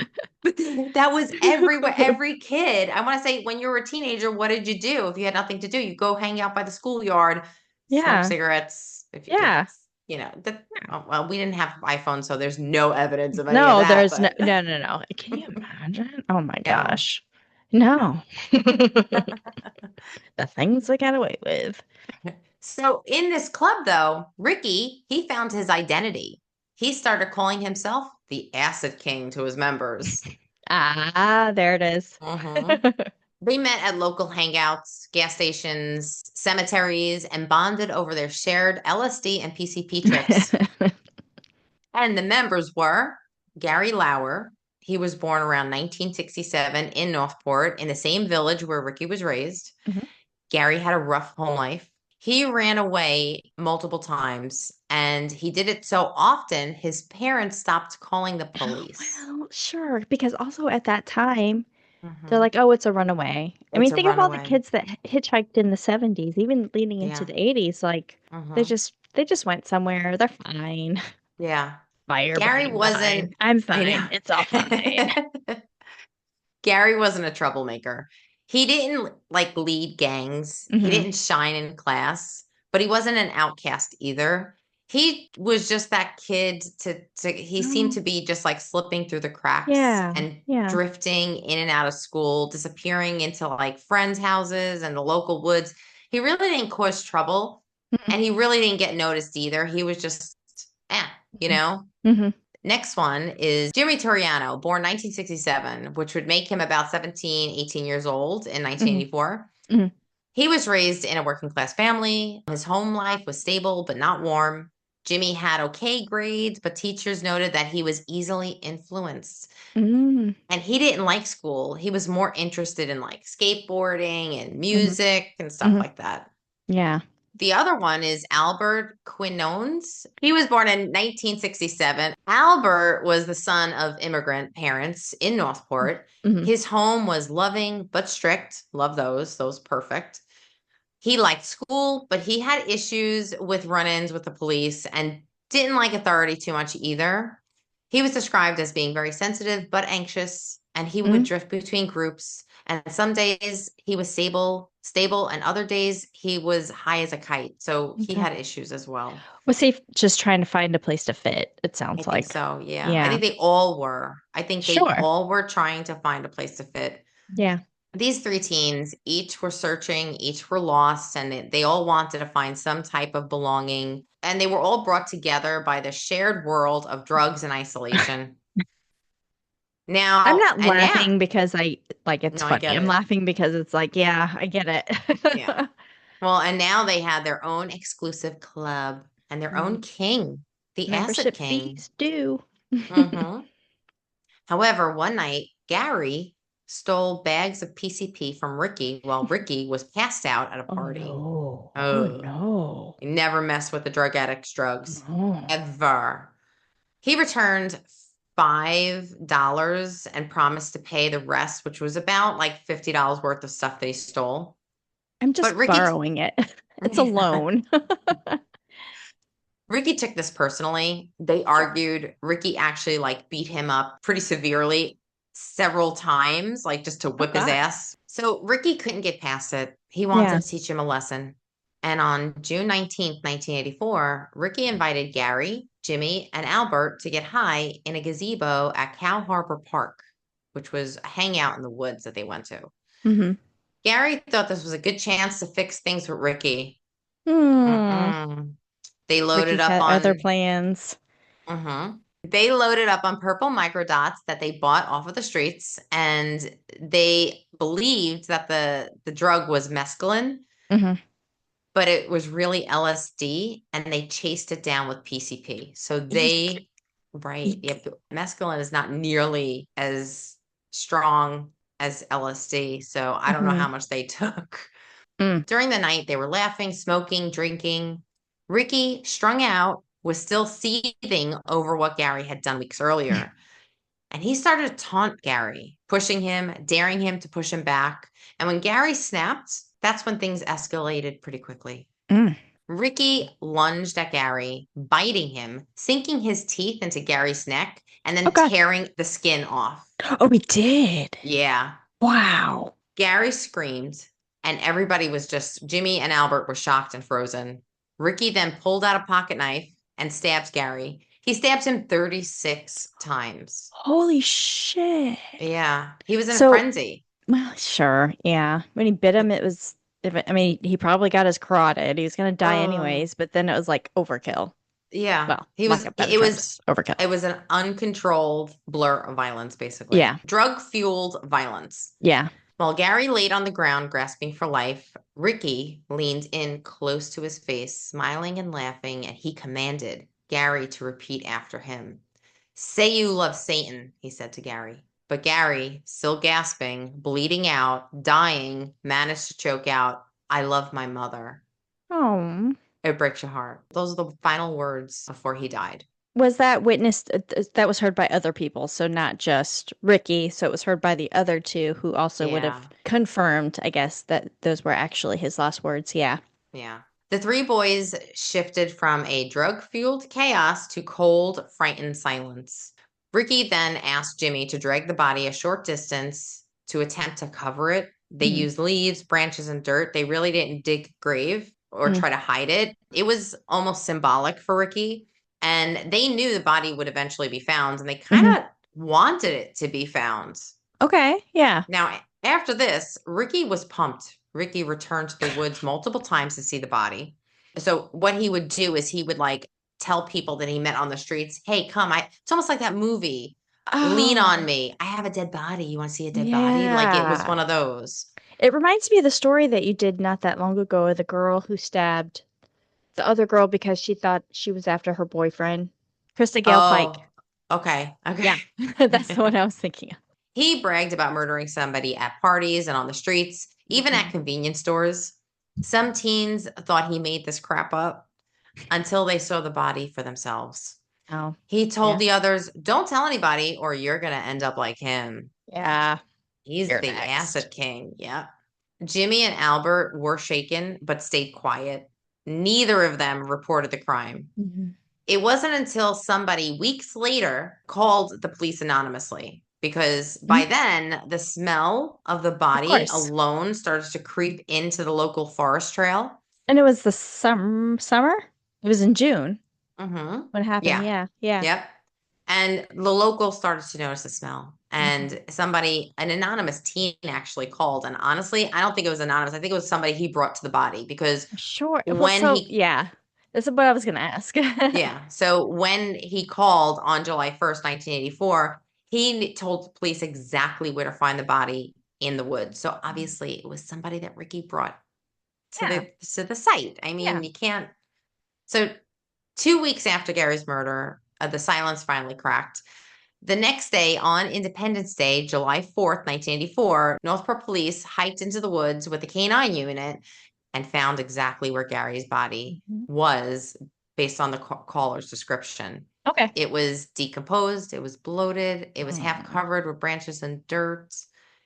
That was everywhere. Every kid. I want to say, when you were a teenager, what did you do? If you had nothing to do, you go hang out by the schoolyard, smoke Yeah. cigarettes. If Yeah. you know that. Oh, well, we didn't have iPhones, so there's no evidence of any of No, that. there's no, But no, no, no. Can you imagine? Oh my no. gosh. No. The things we got away with. So in this club, though, Ricky, he found his identity. He started calling himself the Acid King to his members. Ah, there it is. Hmm. They met at local hangouts, gas stations, cemeteries, and bonded over their shared LSD and PCP trips. And the members were Gary Lauer. He was born around 1967 in Northport, in the same village where Ricky was raised. Mhm. Gary had a rough home life. He ran away multiple times, and he did it so often, his parents stopped calling the Oh, police. well, sure. Because also at that time, they're Hmm. like, oh, it's a runaway. I It's mean, a think of all the runaway. kids that hitchhiked in the 70s, even leading into Yeah. the 80s. Like, Hmm. they just went somewhere. They're fine. Yeah. Fire, Gary fine, fine. wasn't, I'm I fine. It's all fine. know. Gary wasn't a troublemaker. He didn't like lead gangs. He Hmm. didn't shine in class, but he wasn't an outcast either. He was just that kid to he seemed No. to be just like slipping through the cracks Yeah. and Yeah. drifting in and out of school, disappearing into like friends' houses and the local woods. He really didn't cause trouble, and he really didn't get noticed either. He was just eh, you know. Hmm. Next one is Jimmy Toriano, born 1967, which would make him about 17, 18 years old in Hmm. 1984. Hmm. He was raised in a working class family. His home life was stable but not warm. Jimmy had okay grades, but teachers noted that he was easily influenced. Hmm. And he didn't like school. He was more interested in like skateboarding and Hmm. music and stuff Hmm. like that. Yeah. The other one is Albert Quinones. He was born in 1967. Albert was the son of immigrant parents in Northport. Hmm. His home was loving but strict. Love those perfect. He liked school, but he had issues with run ins with the police and didn't like authority too much either. He was described as being very sensitive but anxious, and he would Hmm. drift between groups, And some days he was stable, and other days he was high as a kite. So he Okay. had issues as well. Was he just trying to find a place to fit, it I sounds think like. so. Yeah. I Yeah. think they all were. I think they Sure. all were trying to find a place to fit. Yeah. These three teens, each were searching, each were lost, and they all wanted to find some type of belonging. And they were all brought together by the shared world of drugs and isolation. I'm Now, not and now, laughing because I like it's no, I funny. get I'm it. laughing because it's like, yeah, I get Yeah. it. Well, and now they had their own exclusive club and their own Mm. king, the Acid Membership King. fees due. Hmm. However, one night, Gary stole bags of PCP from Ricky while Ricky was passed out at a Oh party. no. Oh Oh, no. you never mess with the drug addict's drugs. No. Ever. He returned $5 and promised to pay the rest, which was about like $50 worth of stuff that he stole. I'm But just borrowing it. It's a loan. Ricky took this personally. They Sure. argued. Ricky actually like beat him up pretty severely several times, like just to Oh whip his God. ass. So Ricky couldn't get past it. He Yeah. wanted to teach him a lesson. And on June 19th, 1984, Ricky invited Gary, Jimmy, and Albert to get high in a gazebo at Cow Harbor Park, which was a hangout in the woods that they went to. Hmm. Gary thought this was a good chance to fix things with Ricky. Hmm. Mm-mm. They loaded Ricky up had other on plans. They loaded up on purple microdots that they bought off of the streets, and they believed that the drug was mescaline, Hmm. but it was really LSD, and they chased it down with PCP. So Eek. they, right, Eek. yep, mescaline is not nearly as strong as LSD, so I don't know Hmm. how much they took. Mm. During the night, they were laughing, smoking, drinking. Ricky, strung out, was still seething over what Gary had done weeks earlier. And he started to taunt Gary, pushing him, daring him to push him back. And when Gary snapped, that's when things escalated pretty quickly. Mm. Ricky lunged at Gary, biting him, sinking his teeth into Gary's neck, and Oh then God. tearing the skin off. Oh, we did. Yeah. Wow. Gary screamed, and everybody was just, Jimmy and Albert were shocked and frozen. Ricky then pulled out a pocket knife and stabs Gary. He stabs him 36 times. Holy shit. Yeah, he was in a So, frenzy. well, sure. Yeah. When he bit him, it was, if it, I mean, he probably got his carotid. He was going to die Oh, anyways, but then it was like overkill. yeah. Well, lack of better terms, overkill. It was an uncontrolled blur of violence, basically. Yeah. Drug-fueled violence. Yeah. While Gary laid on the ground, grasping for life, Ricky leaned in close to his face, smiling and laughing, and he commanded Gary to repeat after him. Say you love Satan, he said to Gary. But Gary, still gasping, bleeding out, dying, managed to choke out, I love my mother. Oh. It breaks your heart. Those are the final words before he died. Was that witnessed? That was heard by other people, so not just Ricky. So it was heard by the other two who also would Yeah. have confirmed, I guess, that those were actually his last words. Yeah. Yeah. The three boys shifted from a drug fueled chaos to cold, frightened silence. Ricky then asked Jimmy to drag the body a short distance to attempt to cover it. They Hmm. used leaves, branches, and dirt. They really didn't dig a grave or Mm. try to hide it. It was almost symbolic for Ricky. And they knew the body would eventually be found, and they kind Hmm. of wanted it to be found. Okay. Yeah. Now, after this, Ricky was pumped. Ricky returned to the woods multiple times to see the body. So what he would do is he would like tell people that he met on the streets, "Hey, come, I it's almost like that movie, Lean on Oh, Me. I have a dead body. You want to see a dead body?" Like it was yeah. one of those. It reminds me of the story that you did not that long ago of the girl who stabbed the other girl because she thought she was after her boyfriend. Krista Gale Pike. Oh, okay. Yeah. That's the one Okay. I was thinking of. He bragged about murdering somebody at parties and on the streets, even at Mhm. convenience stores. Some teens thought he made this crap up until they saw the body for themselves. Oh, He told yeah. the others, "Don't tell anybody, or you're going to end up like him. Yeah. He's You're the next. acid king." Yep. Jimmy and Albert were shaken, but stayed quiet. Neither of them reported the crime. Mhm. It wasn't until somebody weeks later called the police anonymously. because by Mhm. then the smell of the Of body course. alone starts to creep into the local forest trail. And it was the summer? It was in June Mm-hmm. when it happened. Yeah. Yeah, yeah. Yep. And the locals started to notice the smell. Mhm. And somebody, an anonymous teen actually called. And honestly, I don't think it was anonymous. I think it was somebody he brought to the body because Sure. Well, when so he, yeah, that's what I was gonna ask. yeah, so when he called on July 1st, 1984, he told the police exactly where to find the body in the woods. So obviously it was somebody that Ricky brought Yeah, to the site. I yeah. mean, you can't. So 2 weeks after Gary's murder, the silence finally cracked. The next day, on Independence Day, July 4th, 1984, Northport police hiked into the woods with the canine unit and found exactly where Gary's body Mhm. was based on the caller's description. Okay. It was decomposed, it was bloated, it was half Mm. covered with branches and dirt.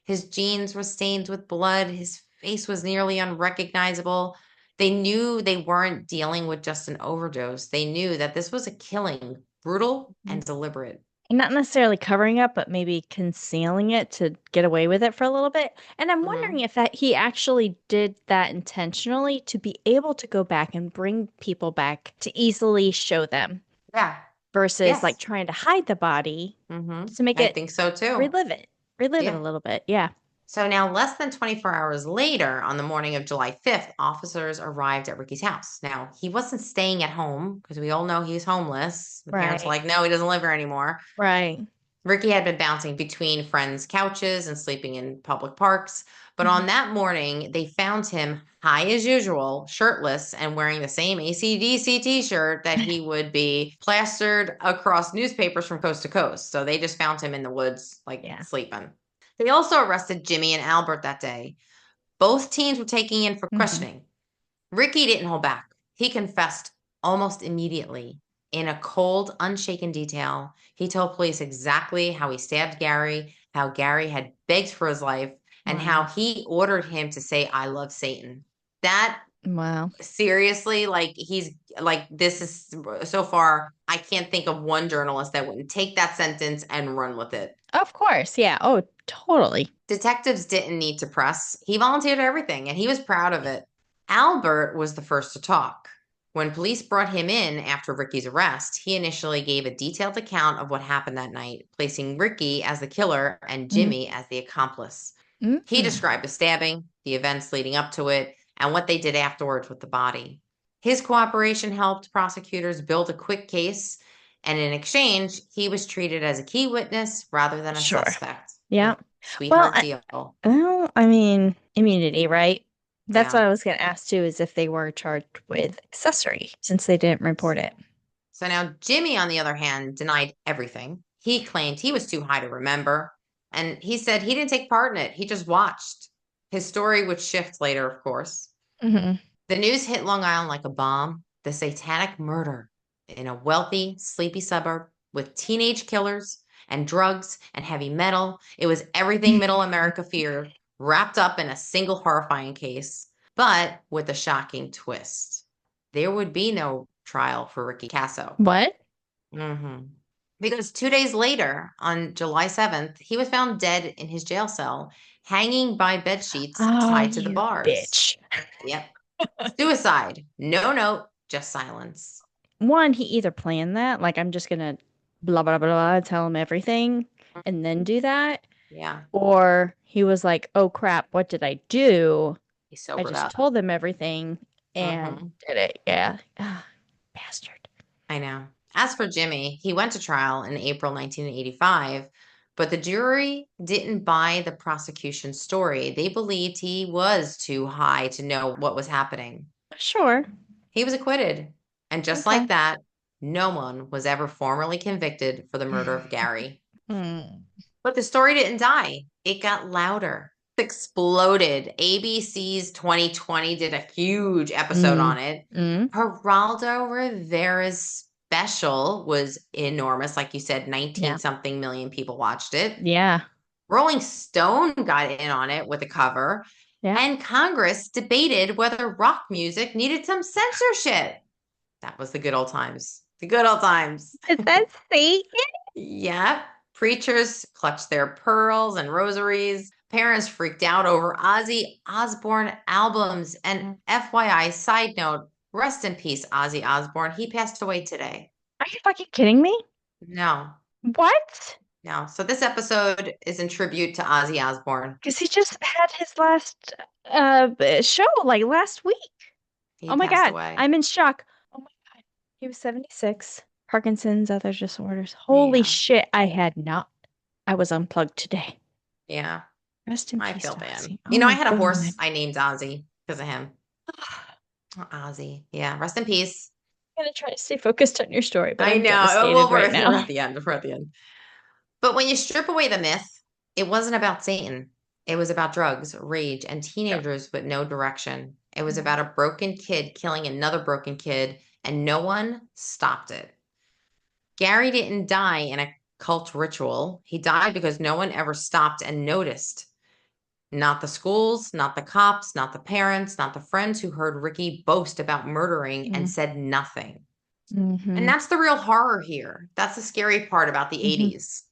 His jeans were stained with blood, his face was nearly unrecognizable. They knew they weren't dealing with just an overdose. They knew that this was a killing, brutal and deliberate. Not necessarily covering up, but maybe concealing it to get away with it for a little bit. And I'm wondering Hmm. if that he actually did that intentionally to be able to go back and bring people back to easily show them Yeah. versus like Yes. trying to hide the body to make I it think so too. relive it, relive it Yeah. a little bit. Yeah. So now, less than 24 hours later, on the morning of July 5th, officers arrived at Ricky's house. Now, he wasn't staying at home because we all know he's homeless. The parents were Right. like, no, he doesn't live here anymore. Right. Ricky had been bouncing between friends' couches and sleeping in public parks. But Mhm. on that morning, they found him high as usual, shirtless, and wearing the same ACDC t shirt that he would be plastered across newspapers from coast to coast. So they just found him in the woods, like Yeah. sleeping. They also arrested Jimmy and Albert that day. Both teens were taken in for Hmm. questioning. Ricky didn't hold back. He confessed almost immediately. In a cold, unshaken detail, he told police exactly how he stabbed Gary, how Gary had begged for his life, and how Wow. he ordered him to say, I love Satan. That Wow. seriously, like, he's like, this is so far, I can't think of one journalist that wouldn't take that sentence and run with it. Of course. Yeah. Oh, totally. Detectives didn't need to press. He volunteered everything and he was proud of it. Albert was the first to talk. When police brought him in after Ricky's arrest, he initially gave a detailed account of what happened that night, placing Ricky as the killer and Jimmy as the accomplice. He Mm-hmm. described the stabbing, the events leading up to it, and what they did afterwards with the body. His cooperation helped prosecutors build a quick case, and in exchange, he was treated as a key witness rather than a Sure. suspect. Yeah. Yeah, Well, sweetheart deal. well, I mean, immunity, right? That's Yeah. what I was going to ask too, is if they were charged with accessory since they didn't report it. So now Jimmy, on the other hand, denied everything. He claimed he was too high to remember, and he said he didn't take part in it. He just watched. His story would shift later, of course. Hmm. The news hit Long Island like a bomb. The satanic murder in a wealthy, sleepy suburb with teenage killers and drugs and heavy metal. It was everything middle America feared, wrapped up in a single horrifying case, but with a shocking twist. There would be no trial for Ricky Casso. What? Hmm. Because 2 days later, on July 7th, he was found dead in his jail cell, hanging by bed sheets Oh, tied to the you bars. bitch. Yep. Suicide. No note, just silence. One, he either planned that, like I'm just gonna blah blah blah blah, tell him everything and then Mhm. do that, Yeah. or he was like, "Oh crap, what did I do? He I sobered just up. told them everything and Hmm. did it." Yeah. Ah, bastard. I know. As for Jimmy, he went to trial in April 1985, but the jury didn't buy the prosecution's story. They believed he was too high to know what was happening. Sure. He was acquitted. And just Okay. like that, no one was ever formally convicted for the murder of Gary. Hmm. But the story didn't die. It got louder. It exploded. ABC's 2020 did a huge episode Mm. on it. Mm. Geraldo Rivera's special was enormous. Like you said, 19 Yeah. something million people watched it. Yeah. Rolling Stone got in on it with a cover. Yeah. And Congress debated whether rock music needed some censorship. That was the good old times. The good old times. Is that Satan? Yep. Preachers clutched their pearls and rosaries. Parents freaked out over Ozzy Osbourne albums. And FYI, side note, rest in peace, Ozzy Osbourne. He passed away today. Are you fucking kidding me? No, What? no. So this episode is in tribute to Ozzy Osbourne. Because he just had his last show like last week. He Oh my passed God, away. I'm in shock. Oh my God. He was 76. Parkinson's, other disorders. Holy Yeah, shit, I was unplugged today. yeah. Rest in I peace feel to bad. Ozzy. Oh You know, I my had a God. horse I named Ozzy because of him. Oh, Ozzy. Yeah, rest in peace. I'm gonna try to stay focused on your story, but I I'm know. Well, devastated right we're at now. the end. We're at the end. But when you strip away the myth, it wasn't about Satan. It was about drugs, rage, and Yeah. teenagers with no direction. It was Mhm. about a broken kid killing another broken kid, and no one stopped it. Gary didn't die in a cult ritual. He died because no one ever stopped and noticed. Not the schools, not the cops, not the parents, not the friends who heard Ricky boast about murdering and said nothing. And Mm-hmm. that's the real horror here. That's the scary part about the Mm-hmm. 80s.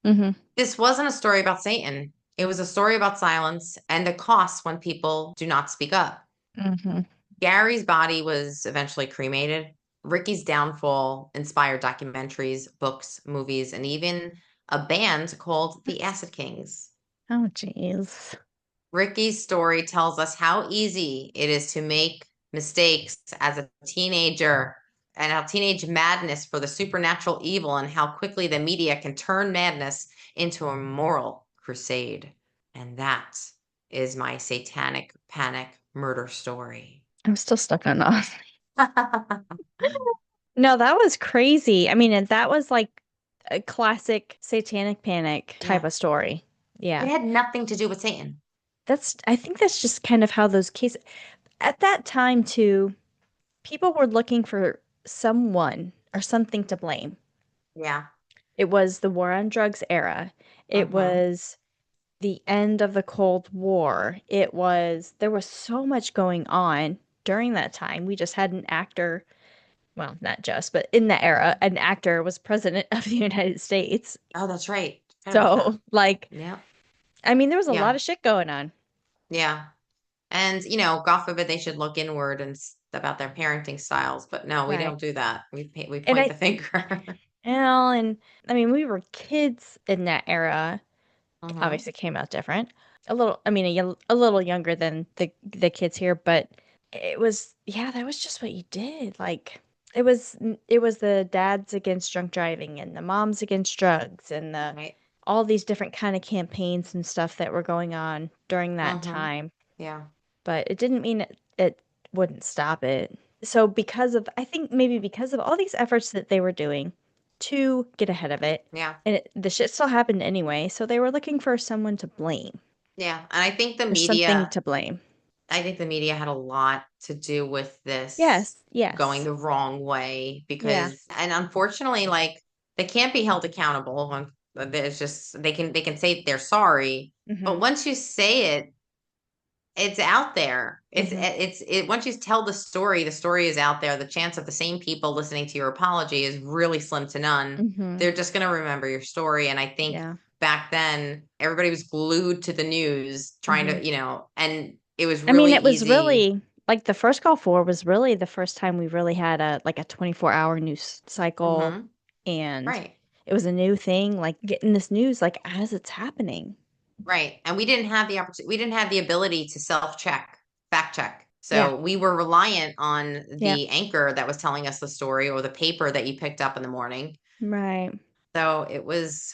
Mm-hmm. This wasn't a story about Satan. It was a story about silence and the costs when people do not speak up. Mm-hmm. Gary's body was eventually cremated. Ricky's downfall inspired documentaries, books, movies, and even a band called the Acid Kings. Oh, jeez. Ricky's story tells us how easy it is to make mistakes as a teenager and how teenage madness for the supernatural evil and how quickly the media can turn madness into a moral crusade. And that is my satanic panic murder story. I'm still stuck on Oz. No, that was crazy. I mean, and that was like a classic Satanic Panic type Yeah. of story. It Yeah. had nothing to do with Satan. I think that's just kind of how those cases, at that time too, people were looking for someone or something to blame. Yeah. It was the war on drugs era. It Mm-hmm. was the end of the Cold War. There was so much going on during that time. We just had an actor, well, not just, but in that era, an actor was president of the United States. Oh, that's right. Forgot about that. So, like, Yeah. I mean, there was a lot Yeah. of shit going on. Yeah. And, God forbid they should look inward and about their parenting styles. But no, we Right. don't do that. We And point the finger. and I mean, we were kids in that era. Hmm. Obviously came out different. A little, I mean, a little younger than the kids here, but yeah, that was just what you did. Like it was the dads against drunk driving and the moms against drugs and the Right. all these different kind of campaigns and stuff that were going on during that Hmm. time. Yeah. But it didn't mean it wouldn't stop it. So I think maybe because of all these efforts that they were doing to get ahead of it, Yeah. and the shit still happened anyway, so they were looking for someone to blame Yeah. And or something to blame. I think the media had a lot to do with this Yes, going yes. the wrong way Yeah. and unfortunately, like they can't be held accountable. There's just they can say they're sorry, Mm-hmm. but once you say it, it's out there. Mm-hmm. Once you tell the story is out there. The chance of the same people listening to your apology is really slim to none. Mm-hmm. They're just going to remember your story. And I think Yeah. back then everybody was glued to the news trying Mm-hmm. to, and it was I mean, really it was easy. really like the first Gulf War was really the first time we really had a 24-hour news cycle, Hmm. and Right. it was a new thing, like getting this news like as it's happening. Right. And we didn't have the opportunity, we didn't have the ability to self-check, fact check. Yeah. So we were reliant on Yeah. the anchor that was telling us the story or the paper that you picked up in the morning. Right. So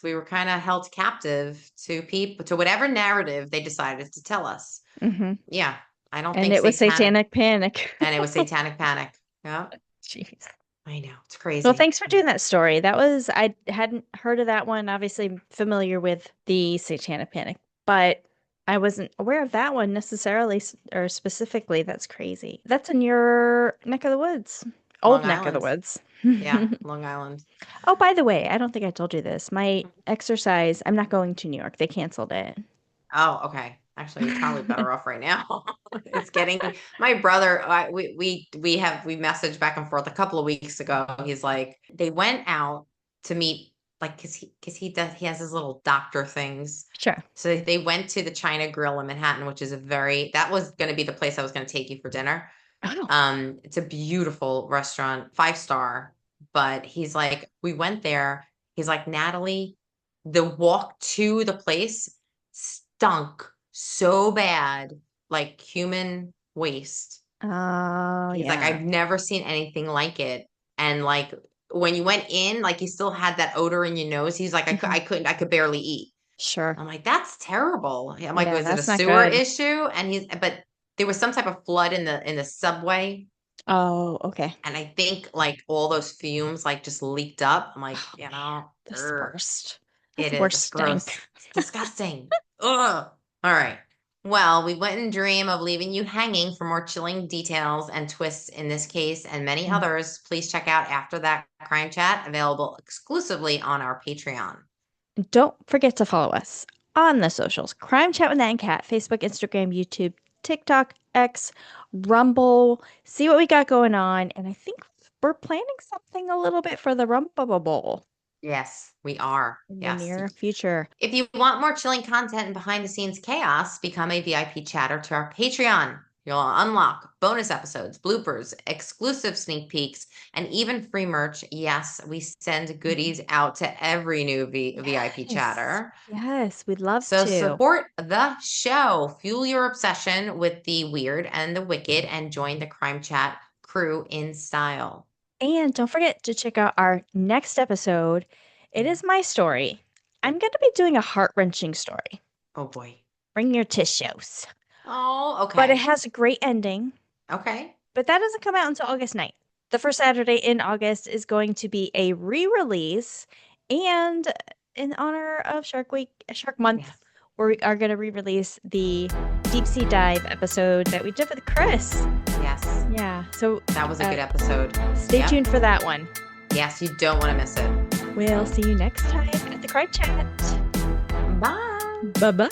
we were kind of held captive to people, to whatever narrative they decided to tell us. Mm-hmm. Yeah. I don't And think it was satanic, Satanic Panic. and it was satanic panic. Yeah. Jeez. I know. It's Well, crazy. thanks for doing that story. I hadn't heard of that one. Obviously familiar with the Satanic Panic, but I wasn't aware of that one necessarily or specifically. That's crazy. That's in your neck of the woods. Old Long neck of the Island. woods. Yeah. Long Island. Oh, by the way, I don't think I told you this. My exercise, I'm not going to New York. They canceled it. Oh, okay. Actually, you're probably better off right now. It's getting my brother. We messaged back and forth a couple of weeks ago. He's like, they went out to meet like, he has his little doctor things. Sure. So they went to the China Grill in Manhattan, which is that was going to be the place I was going to take you for dinner. Oh. It's a beautiful restaurant, 5-star, but he's like, we went there. He's like, Natalie, the walk to the place stunk so bad, like human waste. Oh, He's like, yeah. I've never seen anything like it. And like when you went in, like you still had that odor in your nose. He's like, I could barely eat. Sure. I'm like, that's terrible. I'm like, Yeah, was it a that's not sewer good. issue? But there was some type of flood in the subway. Oh, okay. And I think like all those fumes like just leaked up. I'm like, Oh, man, that's the worst. That's it the is. worst It's stink. gross. It's disgusting. Ugh. All right. Well, we wouldn't dream of leaving you hanging. For more chilling details and twists in this case and many Mm. others, please check out After That Crime Chat, available exclusively on our Patreon. Don't forget to follow us on the socials. Crime Chat with Nat and Kat, Facebook, Instagram, YouTube, TikTok, X, Rumble. See what we got going on. And I think we're planning something a little bit for the Rumble Bowl Yes, we are. in the Yes. near future. If you want more chilling content and behind the scenes chaos, become a VIP chatter to our Patreon. You'll unlock bonus episodes, bloopers, exclusive sneak peeks, and even free merch. Yes, we send goodies out to every new VIP Yes. chatter. Yes, we'd love So to. support the show, fuel your obsession with the weird and the wicked, and join the Crime Chat crew in style. And don't forget to check out our next episode. It is my story. I'm going to be doing a heart-wrenching story. Oh boy. Bring your tissues. Oh, But it okay. has a great ending. Okay. But that doesn't come out until August 9th. The first Saturday in August is going to be a re-release. And in honor of Shark Month, Yes. we are going to re-release the deep sea dive episode that we did with Chris. Yes. Yeah. So That was a good episode. stay Yep. tuned for that one. Yes, you don't want to miss it. We'll see you next time at the Crime Chat. Bye. Bye-bye.